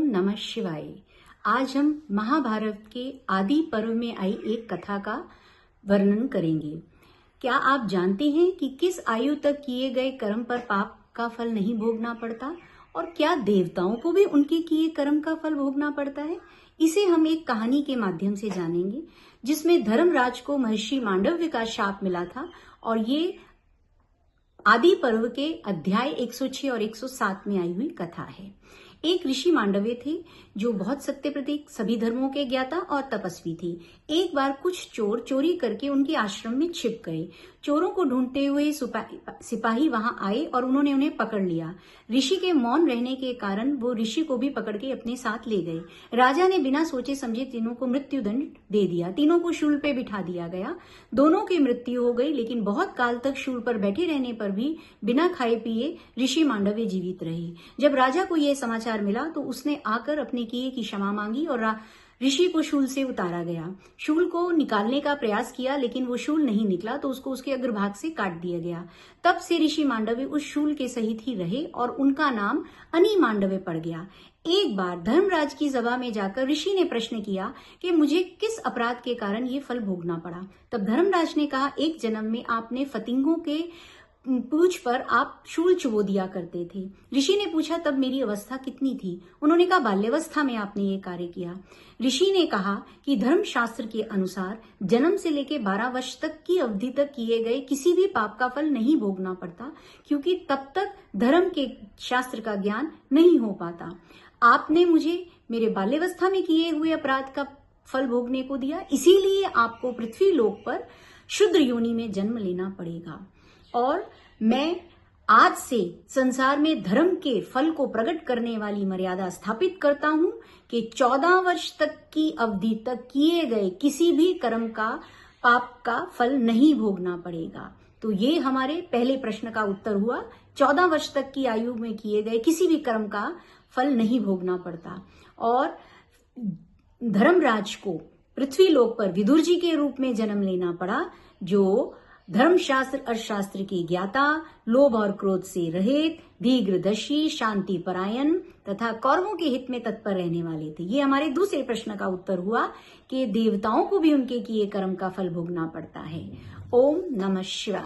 नमः शिवाय। आज हम महाभारत के आदि पर्व में आई एक कथा का वर्णन करेंगे। क्या आप जानते हैं कि किस आयु तक किए गए कर्म पर पाप का फल नहीं भोगना पड़ता और क्या देवताओं को भी उनके किए कर्म का फल भोगना पड़ता है? इसे हम एक कहानी के माध्यम से जानेंगे, जिसमें धर्मराज को महर्षि मांडव्य का शाप मिला था और ये आदि पर्व के अध्याय 106 और 107 में आई हुई कथा है। एक ऋषि मांडव्य थे जो बहुत सत्य प्रतीक, सभी धर्मों के ज्ञाता और तपस्वी थे। एक बार कुछ चोर चोरी करके उनके आश्रम में छिप गए। चोरों को ढूंढते हुए सिपाही वहां आए और उन्होंने उन्हें पकड़ लिया। ऋषि के मौन रहने के कारण वो ऋषि को भी पकड़ के अपने साथ ले गए। राजा ने बिना सोचे समझे तीनों को मृत्यु दंड दे दिया। तीनों को शूल पे बिठा दिया गया। दोनों की मृत्यु हो गई, लेकिन बहुत काल तक शूल पर बैठे रहने पर भी बिना खाए पिए ऋषि मांडव्य जीवित रहे। जब राजा को यह समाचार मिला तो उसने आकर अपने किए की क्षमा मांगी और ऋषि को शूल से उतारा गया। शूल को निकालने का प्रयास किया, लेकिन वो शूल नहीं निकला तो उसको उसके अग्रभाग से काट दिया गया। तब से ऋषि मांडव्य उस शूल के सहित ही रहे और उनका नाम अनि मांडव्य पड़ गया। एक बार धर्मराज की सभा में जाकर ऋषि ने प्रश्न किया कि मुझे किस अपराध के कारण ये फल भोगना पड़ा। तब धर्मराज ने कहा, एक जन्म में आपने फतिंगों के पूंछ पर आप शूल चुबो दिया करते थे। ऋषि ने पूछा, तब मेरी अवस्था कितनी थी? उन्होंने कहा, बाल्यावस्था में आपने ये कार्य किया। ऋषि ने कहा कि धर्मशास्त्र के अनुसार जन्म से लेकर 12 वर्ष तक की अवधि तक किए गए किसी भी पाप का फल नहीं भोगना पड़ता, क्योंकि तब तक धर्म के शास्त्र का ज्ञान नहीं हो पाता। आपने मुझे मेरे बाल्यावस्था में किए हुए अपराध का फल भोगने को दिया, इसीलिए आपको पृथ्वी लोक पर शूद्र योनि में जन्म लेना पड़ेगा। और मैं आज से संसार में धर्म के फल को प्रकट करने वाली मर्यादा स्थापित करता हूं कि 14 वर्ष तक की अवधि तक किए गए किसी भी कर्म का पाप का फल नहीं भोगना पड़ेगा। तो ये हमारे पहले प्रश्न का उत्तर हुआ। 14 वर्ष तक की आयु में किए गए किसी भी कर्म का फल नहीं भोगना पड़ता। और धर्मराज को पृथ्वी लोक पर विदुर जी के रूप में जन्म लेना पड़ा, जो धर्मशास्त्र अर्थशास्त्र के ज्ञाता, लोभ और क्रोध से रहित, दीर्घदर्शी, शांति परायण तथा कौरवों के हित में तत्पर रहने वाले थे। ये हमारे दूसरे प्रश्न का उत्तर हुआ कि देवताओं को भी उनके किए कर्म का फल भोगना पड़ता है। ओम नमः शिवाय।